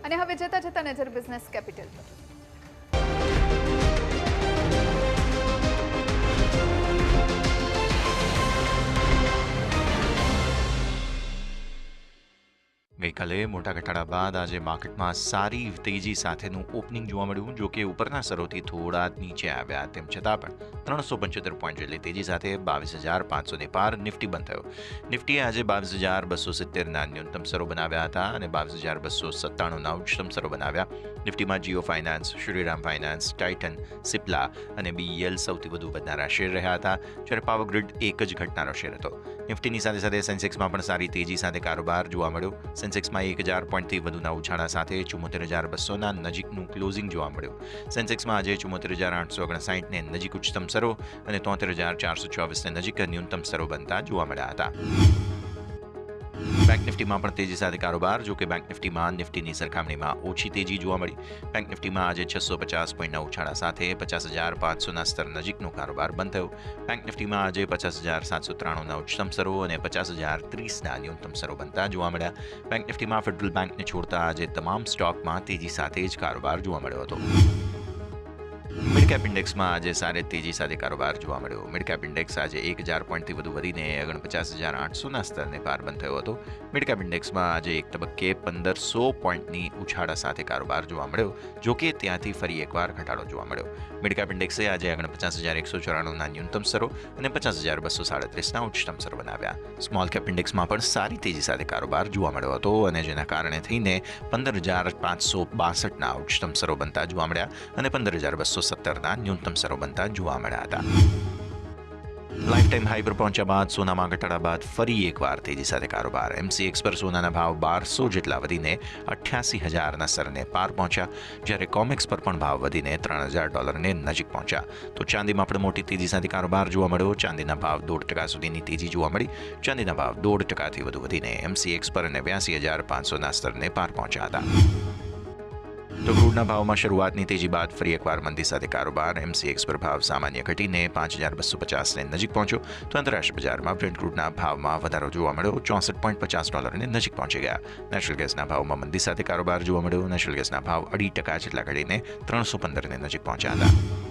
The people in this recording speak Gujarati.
અને હવે જતા જતા નજર બિઝનેસ કેપિટલ પર. ગઈકાલે મોટા ઘટાડા બાદ આજે માર્કેટમાં સારી તેજી સાથેનું ઓપનિંગ જોવા મળ્યું, જો કે ઉપરના સ્તરોથી થોડા નીચે આવ્યા. તેમ છતાં પણ 375 પોઈન્ટ જેટલી તેજી સાથે 22,500 પાર નિફ્ટી બંધ થયો. નિફ્ટીએ આજે 22,270ના ન્યૂનતમ સ્તરો બનાવ્યા હતા અને 22,297ના ઉચ્ચતમ સ્તરો બનાવ્યા. નિફ્ટીમાં Jio finance, Shriram finance, Titan, Cipla અને બીઈએલ સૌથી વધુ વધનારા શેર રહ્યા હતા, જ્યારે પાવર ગ્રીડ એક જ ઘટનારો શેર હતો. નિફ્ટીની સાથે સાથે સેન્સેક્સમાં પણ સારી તેજી સાથે કારોબાર જોવા મળ્યો. સેન્સેક્સમાં 1,000 પોઈન્ટથી વધુના ઉછાળા સાથે 74,200ના નજીકનું ક્લોઝિંગ જોવા મળ્યું. સેન્સેક્સમાં આજે 74,859ને નજીક ઉચ્ચતમ સ્તરો અને 73,424ને નજીક ન્યૂનતમ સ્તરો બનતા જોવા મળ્યા હતા. બેંક નિફ્ટીમાં પણ તેજી સાથે કારોબાર, જો કે બેંક નિફ્ટીમાં નિફ્ટીની સરખામણીમાં ઓછી તેજી જોવા મળી. બેંક નિફ્ટીમાં આજે 650 પોઈન્ટના ઉછાળા સાથે 50,500ના સ્તર નજીકનો કારોબાર બંધ થયો. બેંક નિફ્ટીમાં આજે 50,793ના ઉચ્ચતમ સ્તરો અને 50,030ના ન્યૂનતમ સ્તરો બનતા જોવા મળ્યા. બેંક નિફ્ટીમાં ફેડરલ બેંકને છોડતા આજે તમામ સ્ટોકમાં તેજી સાથે જ કારોબાર જોવા મળ્યો હતો. મિડ કેપ ઇન્ડેક્સમાં આજે સારી તેજી સાથે કારોબાર જોવા મળ્યો. મિડ કેપ ઇન્ડેક્સ આજે 1,000 પોઈન્ટથી વધુ વધીને 49,800ના સ્તરને પાર બંધ થયો હતો. મિડ કેપ ઇન્ડેક્સમાં આજે એક તબક્કે 1,500 પોઈન્ટની ઉછાળા સાથે કારોબાર જોવા મળ્યો, જો કે ત્યાંથી ફરી એકવાર ઘટાડો જોવા મળ્યો. મિડ કેપ ઇન્ડેક્સે આજે 49,194ના ન્યૂનતમ સ્તરો અને 50,237ના ઉચ્ચતમ સ્તરો બનાવ્યા. સ્મોલ કેપ ઇન્ડેક્સમાં પણ સારી તેજી સાથે કારોબાર જોવા મળ્યો હતો અને જેના કારણે થઈને 15,562ના ઉચ્ચતમ સ્તરો બનતા જોવા મળ્યા અને 15,217ના ન્યૂનતમ સ્તરો બનતા જોવા મળ્યા હતા. લાઈફ ટાઈમ હાઈ પર પહોંચ્યા બાદ સોનામાં ઘટાડા બાદ ફરી એકવાર તેજી સાથે કારોબાર. એમસીએક્સ પર સોનાના ભાવ 1,200 જેટલા વધીને 88,000ના સ્તરને પાર પહોંચ્યા, જ્યારે કોમેક્સ પર પણ ભાવ વધીને $3,000ને નજીક પહોંચ્યા. તો ચાંદીમાં પણ મોટી તેજી સાથે કારોબાર જોવા મળ્યો. ચાંદીના ભાવ 0.5% સુધીની તેજી જોવા મળી. ચાંદીના ભાવ 0.5%થી વધુ વધીને એમસીએક્સ પર 82,500ના સ્તરને પાર પહોંચ્યા હતા. તો ક્રૂડના ભાવમાં શરૂઆતની તેજી બાદ ફરી એકવાર મંદી સાથે કારોબાર. એમસીએક્સ પર ભાવ સામાન્ય ઘટીને 5,250ને નજીક પહોંચ્યો, તો આંતરરાષ્ટ્રીય બજારમાં બ્રેન્ટ ક્રૂડના ભાવમાં વધારો જોવા મળ્યો. $64.50ને નજીક પહોંચી ગયા. નેચરલ ગેસના ભાવમાં મંદી સાથે કારોબાર જોવા મળ્યો. નેચરલ ગેસના ભાવ 2.5% જેટલા ઘટીને 315ને નજીક પહોંચ્યા હતા.